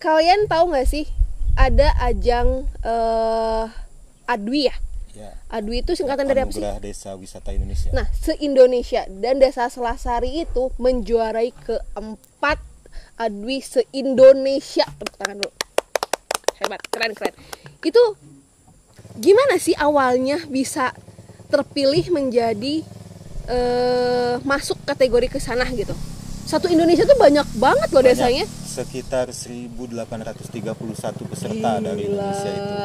Kalian tahu nggak sih ada ajang ADWI ya? Ya. ADWI itu singkatan dari apa sih? Anugerah Desa Wisata Indonesia. Nah, se-Indonesia, dan Desa Selasari itu menjuarai keempat ADWI se-Indonesia. Tepuk tangan dulu. Hebat, keren. Itu gimana sih awalnya bisa terpilih menjadi masuk kategori ke sana gitu? Satu Indonesia tuh banyak banget loh desanya. Sekitar 1831 peserta dari Indonesia itu.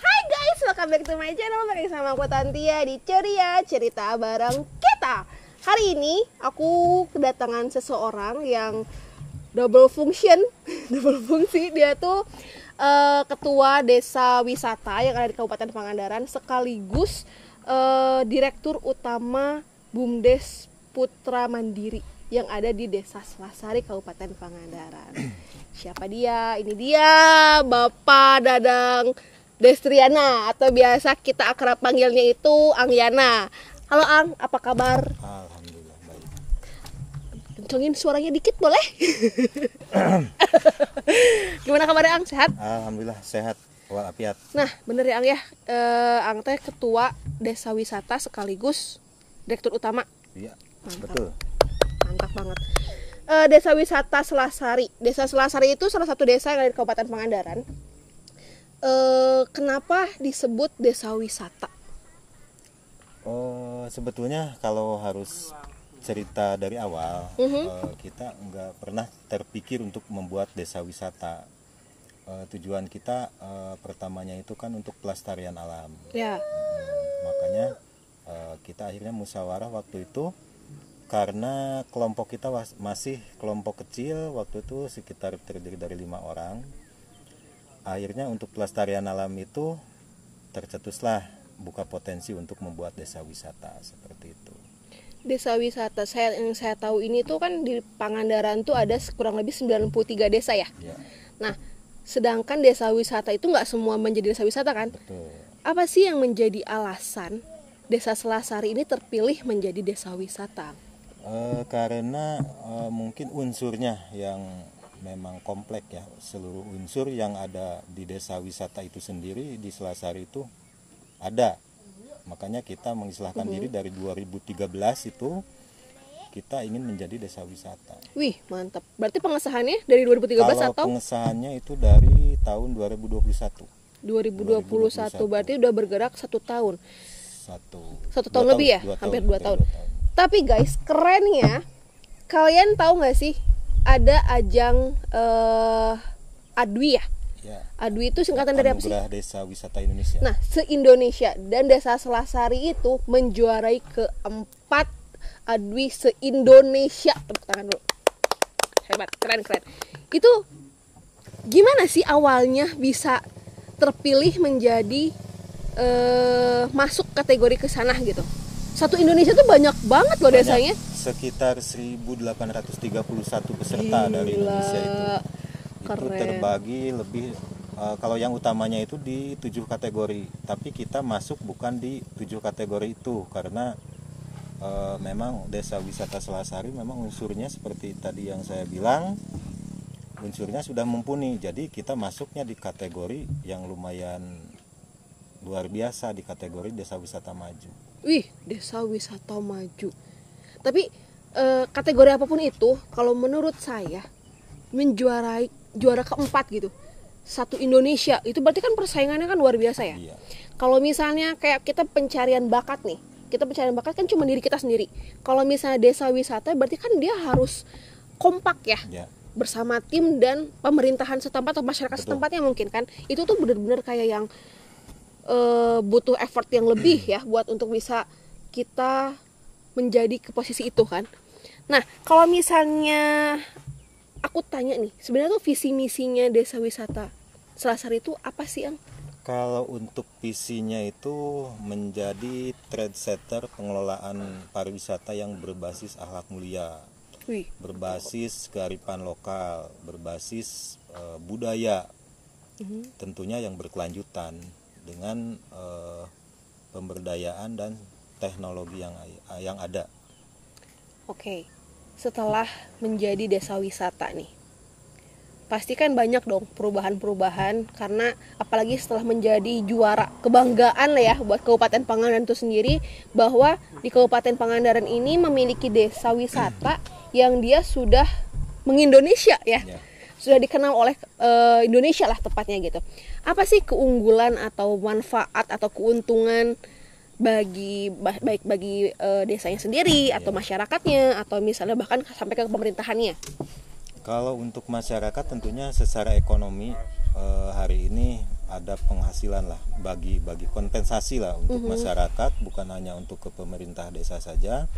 Hai guys, welcome back to my channel. Balik sama aku Tantia di Ceria Cerita Bareng Kita. Hari ini aku kedatangan seseorang yang double function, double fungsi. Dia tuh ketua desa wisata yang ada di Kabupaten Pangandaran, sekaligus direktur utama BUMDes Putra Mandiri yang ada di Desa Selasari Kabupaten Pangandaran. Siapa dia? Ini dia, Bapak Dadang Destriana, atau biasa kita akrab panggilnya itu Angyana. Halo Ang, apa kabar? Alhamdulillah baik. Kencengin suaranya dikit boleh? Gimana kabarnya Ang? Sehat? Alhamdulillah sehat walafiat. Nah bener ya Ang ya, Ang teh ketua desa wisata sekaligus direktur utama. Iya, Mantap. betul. Mantap banget. Desa wisata Selasari. Desa Selasari itu salah satu desa yang ada di Kabupaten Pangandaran. Kenapa disebut desa wisata? Sebetulnya kalau harus cerita dari awal, kita nggak pernah terpikir untuk membuat desa wisata. Tujuan kita pertamanya itu kan untuk pelestarian alam. Ya. Makanya kita akhirnya musyawarah waktu itu, karena kelompok kita masih kelompok kecil waktu itu, sekitar terdiri dari 5 orang. Akhirnya untuk pelestarian alam itu tercetuslah buka potensi untuk membuat desa wisata seperti itu. Desa wisata, yang saya tahu ini tuh kan di Pangandaran tuh ada kurang lebih 93 desa ya. Ya, Nah, sedangkan desa wisata itu nggak semua menjadi desa wisata kan? betul. Apa sih yang menjadi alasan Desa Selasari ini terpilih menjadi desa wisata? Karena mungkin unsurnya yang memang kompleks ya. Seluruh unsur yang ada di desa wisata itu sendiri di Selasari itu ada. Makanya kita mengistilahkan diri dari 2013 itu kita ingin menjadi desa wisata. Wih, mantap. Berarti pengesahannya dari 2013 Kalau atau pengesahannya itu dari tahun 2021. 2021, berarti udah bergerak 1 tahun. Satu tahun 2 lebih ya? 2 Hampir 2 tahun, tahun. 2 tahun. Tapi guys, kerennya, kalian tahu nggak sih ada ajang ADWI ya? Ya. ADWI itu singkatan dari apa sih? Anugerah Desa Wisata Indonesia. Nah, se-Indonesia, dan Desa Selasari itu menjuarai keempat ADWI se-Indonesia. Tepuk tangan dulu. Hebat, keren. Itu gimana sih awalnya bisa terpilih menjadi masuk kategori ke sana gitu? Satu Indonesia tuh banyak banget loh desanya. Sekitar 1831 peserta dari Indonesia itu. Itu Keren. terbagi lebih kalau yang utamanya itu di 7 kategori, tapi kita masuk bukan di 7 kategori itu karena memang desa wisata Selasari memang unsurnya seperti tadi yang saya bilang, unsurnya sudah mumpuni. Jadi kita masuknya di kategori yang lumayan luar biasa, di kategori desa wisata maju. Wih, desa wisata maju. Tapi kategori apapun itu, kalau menurut saya juara keempat gitu. Satu Indonesia, itu berarti kan persaingannya kan luar biasa ya. Iya. Kalau misalnya kayak kita pencarian bakat nih, kita pencarian bakat kan cuma diri kita sendiri. Kalau misalnya desa wisata, berarti kan dia harus kompak ya. Ya. Bersama tim dan pemerintahan setempat atau masyarakat Betul. setempatnya mungkin kan. Itu tuh benar-benar kayak yang butuh effort yang lebih ya buat untuk bisa kita menjadi ke posisi itu kan. Nah, kalau misalnya aku tanya nih, sebenarnya tuh visi misinya desa wisata Selasari itu apa sih, Ang? Kalau untuk visinya itu menjadi trendsetter pengelolaan pariwisata yang berbasis akhlak mulia, Wih, berbasis kearifan lokal, berbasis budaya, tentunya yang berkelanjutan. dengan pemberdayaan dan teknologi yang ada. Oke, setelah menjadi desa wisata nih, pasti kan banyak dong perubahan-perubahan, karena apalagi setelah menjadi juara kebanggaan lah ya buat Kabupaten Pangandaran itu sendiri, bahwa di Kabupaten Pangandaran ini memiliki desa wisata yang dia sudah mengindonesia ya. Sudah dikenal oleh Indonesia lah tepatnya gitu. Apa sih keunggulan atau manfaat atau keuntungan baik bagi desanya sendiri atau masyarakatnya, atau misalnya bahkan sampai ke pemerintahannya? Kalau untuk masyarakat tentunya secara ekonomi hari ini ada penghasilan lah, bagi kompensasi lah untuk masyarakat, bukan hanya untuk ke pemerintah desa saja.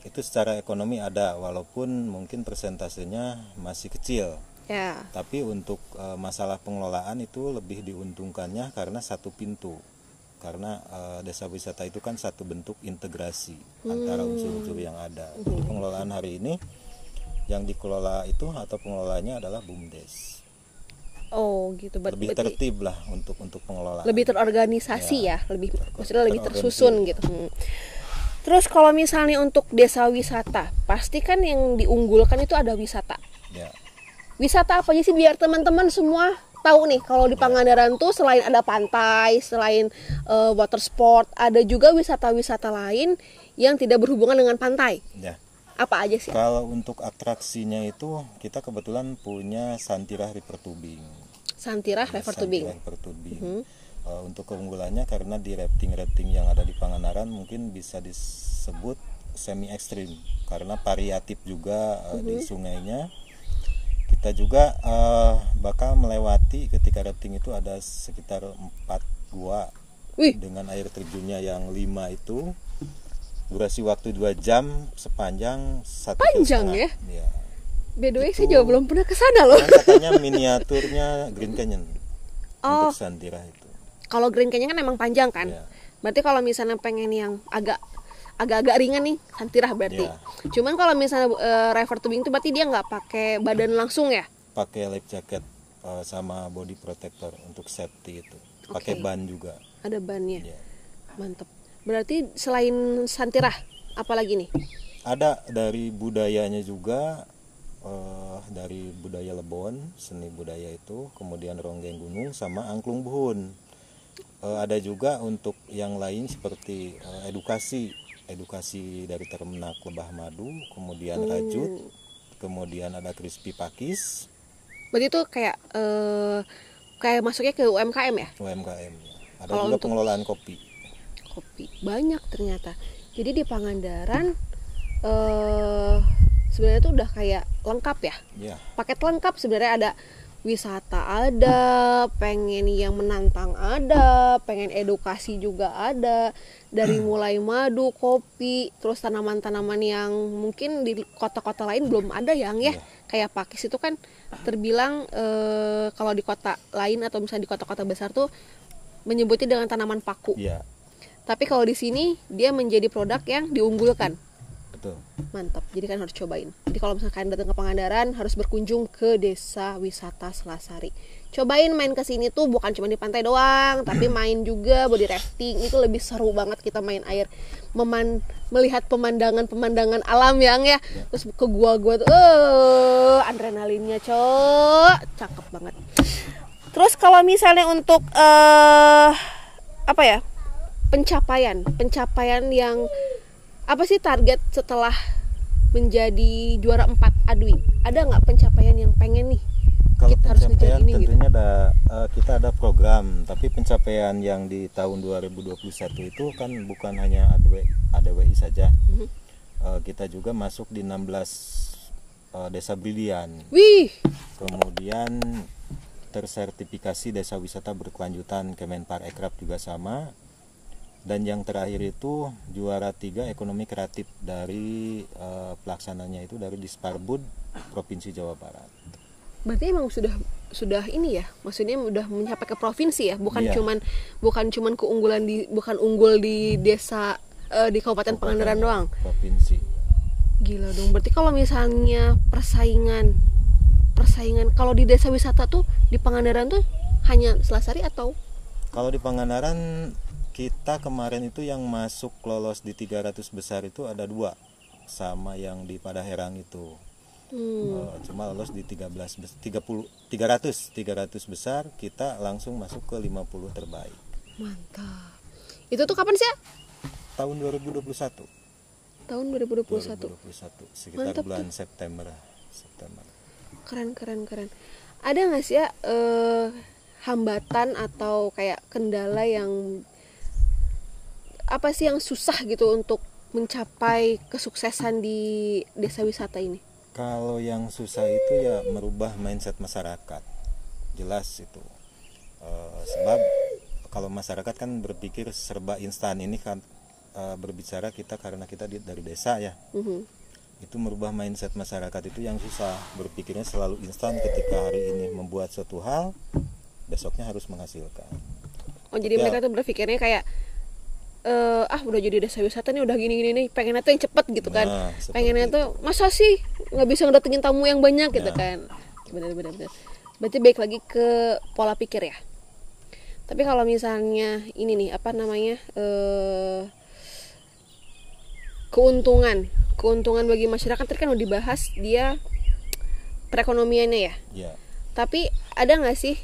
Itu secara ekonomi ada, walaupun mungkin persentasenya masih kecil. Tapi untuk masalah pengelolaan itu lebih diuntungkannya karena satu pintu. Karena desa wisata itu kan satu bentuk integrasi antara unsur-unsur yang ada. Pengelolaan hari ini yang dikelola itu atau pengelolanya adalah BUMDes. Oh gitu. Lebih tertib lah untuk pengelolaan. Lebih terorganisasi ya, maksudnya lebih tersusun gitu. Terus kalau misalnya untuk desa wisata, pasti kan yang diunggulkan itu ada wisata. Wisata apa aja sih biar teman-teman semua tahu nih, kalau di Pangandaran tuh selain ada pantai, selain water sport, ada juga wisata-wisata lain yang tidak berhubungan dengan pantai. Apa aja sih? Kalau untuk atraksinya itu kita kebetulan punya Santirah River Tubing. Santirah River Tubing. Untuk keunggulannya karena di rafting yang ada di Pangandaran mungkin bisa disebut semi ekstrim karena variatif juga di sungainya. Kita juga bakal melewati ketika rafting itu ada sekitar 4 gua dengan air terjunnya yang 5 itu. Durasi waktu 2 jam sepanjang 1 Panjang ya? By the way, saya juga belum pernah ke sana loh. Katanya miniaturnya Green Canyon untuk Santirah itu. Kalau Green Canyon kan emang panjang kan? Berarti kalau misalnya pengen yang agak-agak ringan nih, Santirah berarti. Cuman kalau misalnya River Tubing itu berarti dia nggak pakai badan langsung ya? Pakai life jacket sama body protector untuk safety itu. Pakai ban juga. Ada bannya. Mantep. Berarti selain Santirah, apa lagi nih? Ada dari budayanya juga, dari budaya Lebon, seni budaya itu, kemudian ronggeng gunung sama angklung buhun. Ada juga untuk yang lain seperti edukasi dari ternak lebah madu, kemudian rajut, kemudian ada crispy pakis. Berarti itu kayak masuknya ke UMKM ya? UMKM. Ada kalau juga pengelolaan kopi banyak ternyata. Jadi di Pangandaran sebenarnya itu udah kayak lengkap ya. Paket lengkap sebenarnya, ada wisata ada, pengen yang menantang ada, pengen edukasi juga ada, dari mulai madu, kopi, terus tanaman-tanaman yang mungkin di kota-kota lain belum ada yang kayak pakis itu kan terbilang kalau di kota lain atau misalnya di kota-kota besar tuh menyebutnya dengan tanaman paku. Tapi kalau di sini dia menjadi produk yang diunggulkan. Betul. Mantap. Jadi kan harus cobain. Jadi kalau misalkan kalian datang ke Pangandaran harus berkunjung ke Desa Wisata Selasari. Cobain main ke sini tuh bukan cuma di pantai doang, tapi main juga body rafting. Itu lebih seru banget, kita main air, melihat pemandangan alam yang terus ke gua-gua tuh adrenalinnya cakep banget. Terus kalau misalnya untuk pencapaian yang apa sih target setelah menjadi juara 4 ADWI? Ada nggak pencapaian yang pengen nih? Kalau kita harus ngejar ini tentunya gitu? Kita ada program, tapi pencapaian yang di tahun 2021 itu kan bukan hanya ADWI saja. Kita juga masuk di 16 desa brilian. Kemudian tersertifikasi desa wisata berkelanjutan Kemenparekraf juga sama. Dan yang terakhir itu juara 3 ekonomi kreatif dari pelaksananya itu dari Disparbud Provinsi Jawa Barat. Berarti emang sudah ini ya, maksudnya udah mencapai ke provinsi ya, bukan cuman keunggulan bukan unggul di desa di Kabupaten Pangandaran doang. Provinsi. Gila dong. Berarti kalau misalnya persaingan kalau di desa wisata tuh di Pangandaran tuh hanya Selasari atau Kalau di Pangandaran kita kemarin itu yang masuk lolos di 300 besar itu ada 2, sama yang di Padaherang itu. Cuma lolos di 300 besar, kita langsung masuk ke 50 terbaik. Mantap. Itu tuh kapan sih ya? Tahun 2021. Tahun 2021. Sekitar Mantap bulan tuh. September. Keren. Ada nggak sih ya hambatan atau kayak kendala yang apa sih yang susah gitu untuk mencapai kesuksesan di desa wisata ini? Kalau yang susah itu ya merubah mindset masyarakat, jelas itu. Sebab kalau masyarakat kan berpikir serba instan, ini kan berbicara kita karena kita dari desa ya. Itu merubah mindset masyarakat itu yang susah, berpikirnya selalu instan. Ketika hari ini membuat suatu hal, besoknya harus menghasilkan. Oh, jadi mereka tuh berpikirnya kayak udah jadi desa wisata nih, udah gini nih, pengennya tuh yang cepet gitu kan. Pengennya tuh masa sih nggak bisa ngedatengin tamu yang banyak gitu kan. Benar. Berarti baik lagi ke pola pikir ya. Tapi kalau misalnya ini nih apa namanya keuntungan bagi masyarakat tadi kan udah dibahas dia perekonomiannya ya. Ya. Tapi ada nggak sih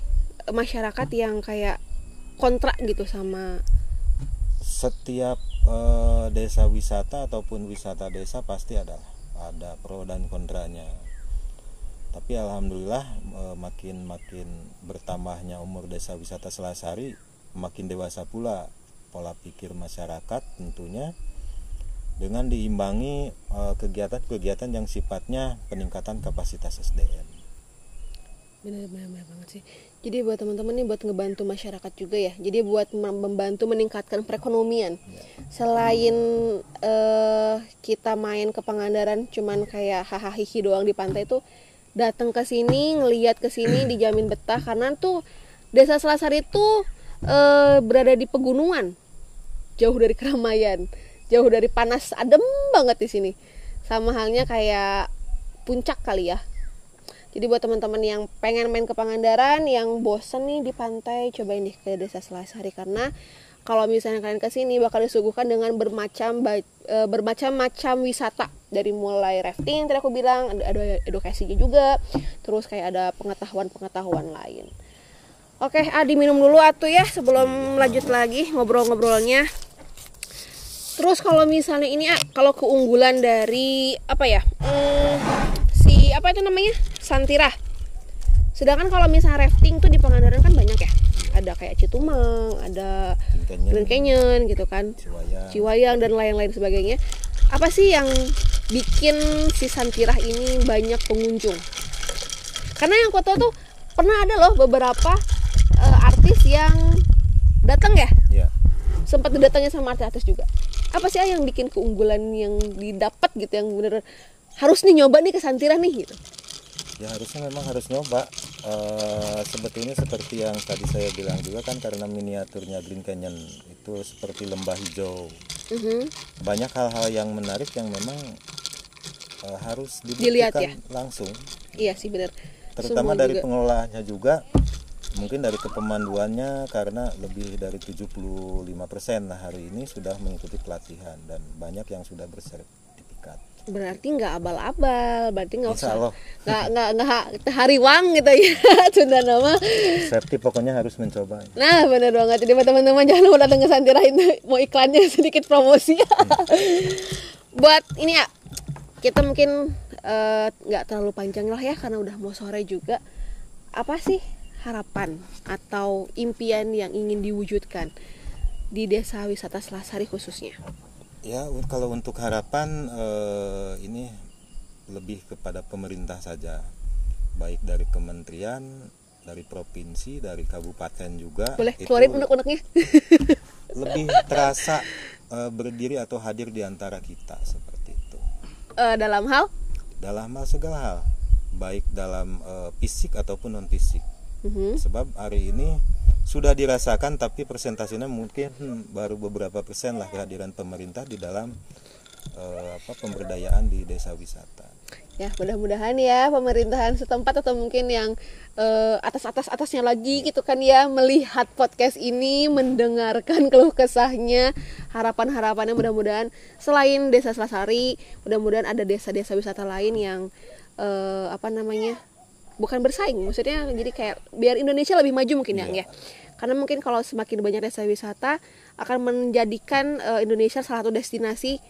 masyarakat yang kayak kontra gitu sama Setiap desa wisata ataupun wisata desa pasti ada pro dan kontranya. Tapi alhamdulillah makin bertambahnya umur desa wisata Selasari, makin dewasa pula pola pikir masyarakat tentunya, dengan diimbangi kegiatan-kegiatan yang sifatnya peningkatan kapasitas SDM. Benar banget sih. Jadi buat teman-teman nih buat ngebantu masyarakat juga ya. Jadi buat membantu meningkatkan perekonomian. Selain kita main ke Pangandaran cuman kayak hahaha doang di pantai tuh, datang ke sini, ngelihat ke sini dijamin betah karena tuh Desa Selasari itu berada di pegunungan. Jauh dari keramaian, jauh dari panas, adem banget di sini. Sama halnya kayak Puncak kali ya. Jadi buat teman-teman yang pengen main ke Pangandaran, yang bosen nih di pantai, cobain deh ke Desa Selasari karena kalau misalnya kalian ke sini bakal disuguhkan dengan bermacam-macam wisata, dari mulai rafting tadi aku bilang, ada edukasinya juga, terus kayak ada pengetahuan lain. Oke, diminum dulu atuh ya sebelum lanjut lagi ngobrol-ngobrolnya. Terus kalau misalnya ini kalau keunggulan dari apa ya? Apa itu namanya? Santira. Sedangkan kalau misalnya rafting tuh di Pangandaran kan banyak ya. Ada kayak Citumang, ada Grand Canyon gitu kan. Ciwayang dan lain-lain sebagainya. Apa sih yang bikin si Santira ini banyak pengunjung? Karena yang kota tuh pernah ada loh beberapa artis yang datang ya. Ya. Sempat didatangi sama artis-artis juga. Apa sih yang bikin keunggulan yang didapat gitu, yang bener harus nih nyoba nih ke Santira nih gitu? Ya harusnya memang harus nyoba. Sebetulnya seperti yang tadi saya bilang juga kan, karena miniaturnya Grand Canyon itu seperti lembah hijau. Banyak hal-hal yang menarik yang memang harus dilihat ya langsung. Iya sih benar. Terutama dari pengelolanya juga, mungkin dari kepemanduannya, karena lebih dari 75% lah hari ini sudah mengikuti pelatihan dan banyak yang sudah bersertifikat. Berarti nggak abal-abal, berarti nggak usah nggak hariwang gitu ya. Sudah nama safety, pokoknya harus mencoba. Nah benar banget. Jadi teman-teman jangan lupa datang ke Santira, itu mau iklannya sedikit promosi. Buat ini ya, kita mungkin nggak terlalu panjang lah ya karena udah mau sore juga. Apa sih harapan atau impian yang ingin diwujudkan di Desa Wisata Selasari khususnya? Ya, kalau untuk harapan ini lebih kepada pemerintah saja, baik dari kementerian, dari provinsi, dari kabupaten juga. Boleh keluarin unek-uneknya. Lebih terasa berdiri atau hadir di antara kita seperti itu. Dalam hal segala hal, baik dalam fisik ataupun non fisik. Sebab hari ini sudah dirasakan, tapi persentasenya mungkin baru beberapa persen lah kehadiran pemerintah di dalam pemberdayaan di desa wisata. Ya mudah-mudahan ya pemerintahan setempat atau mungkin yang atasnya lagi gitu kan ya, melihat podcast ini, mendengarkan keluh kesahnya, harapannya mudah-mudahan selain Desa Selasari, mudah-mudahan ada desa-desa wisata lain yang bukan bersaing, maksudnya jadi kayak biar Indonesia lebih maju mungkin ya. Karena mungkin kalau semakin banyak desa wisata akan menjadikan Indonesia salah satu destinasi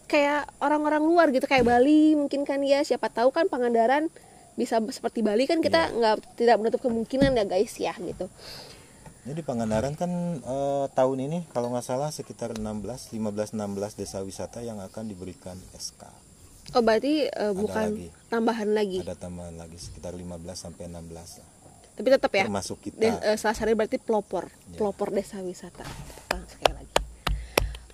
kayak orang-orang luar gitu, kayak Bali mungkin kan ya, siapa tahu kan Pangandaran bisa seperti Bali kan, kita tidak menutup kemungkinan ya guys ya gitu. Jadi Pangandaran kan tahun ini kalau nggak salah sekitar 15-16 desa wisata yang akan diberikan SK. Oh berarti bukan lagi. Tambahan lagi. Ada tambahan lagi sekitar 15-16. Tapi tetap ya. Termasuk kita. Selasari berarti pelopor desa wisata. Sekali lagi.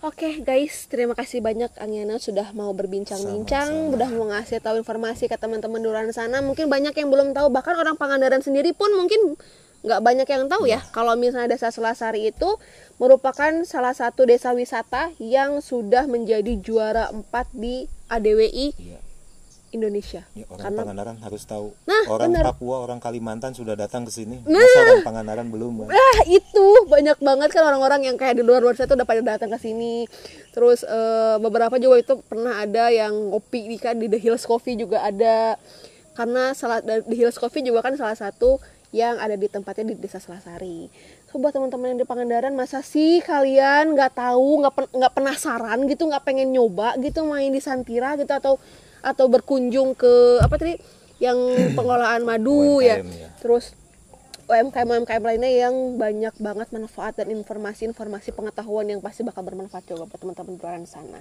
Oke guys, terima kasih banyak Angiana sudah mau berbincang-bincang, udah mau ngasih tahu informasi ke teman-teman di luar sana. Mungkin banyak yang belum tahu, bahkan orang Pangandaran sendiri pun mungkin nggak banyak yang tahu ya. Kalau misalnya Desa Selasari itu merupakan salah satu desa wisata yang sudah menjadi juara 4 di ADWI Indonesia. Ya, orang Pangandaran harus tahu. Orang Papua, orang Kalimantan sudah datang ke sini. Masa orang Pangandaran belum? Itu banyak banget kan orang-orang yang kayak di luar sana tuh udah pada datang ke sini. Terus beberapa juga itu pernah ada yang ngopi kan di The Hills Coffee juga ada. Karena The Hills Coffee juga kan salah satu yang ada di tempatnya di Desa Selasari. So buat teman-teman yang di Pangandaran, masa sih kalian nggak tahu, nggak penasaran gitu, nggak pengen nyoba gitu main di Santira gitu, atau berkunjung ke apa tadi yang pengolahan madu UMKM, ya. Terus UMKM lainnya yang banyak banget manfaat dan informasi pengetahuan yang pasti bakal bermanfaat juga buat teman-teman di luar sana.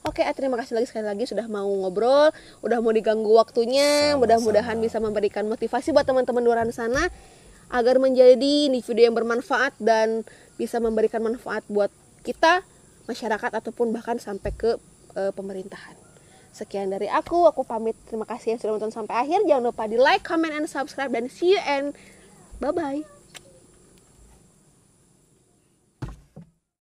Oke, terima kasih sekali lagi sudah mau ngobrol, udah mau diganggu waktunya. Mudah-mudahan bisa memberikan motivasi buat teman-teman di luar sana agar menjadi individu yang bermanfaat dan bisa memberikan manfaat buat kita, masyarakat, ataupun bahkan sampai ke pemerintahan. Sekian dari aku pamit. Terima kasih yang sudah menonton sampai akhir. Jangan lupa di like, comment, and subscribe, dan see you and bye-bye.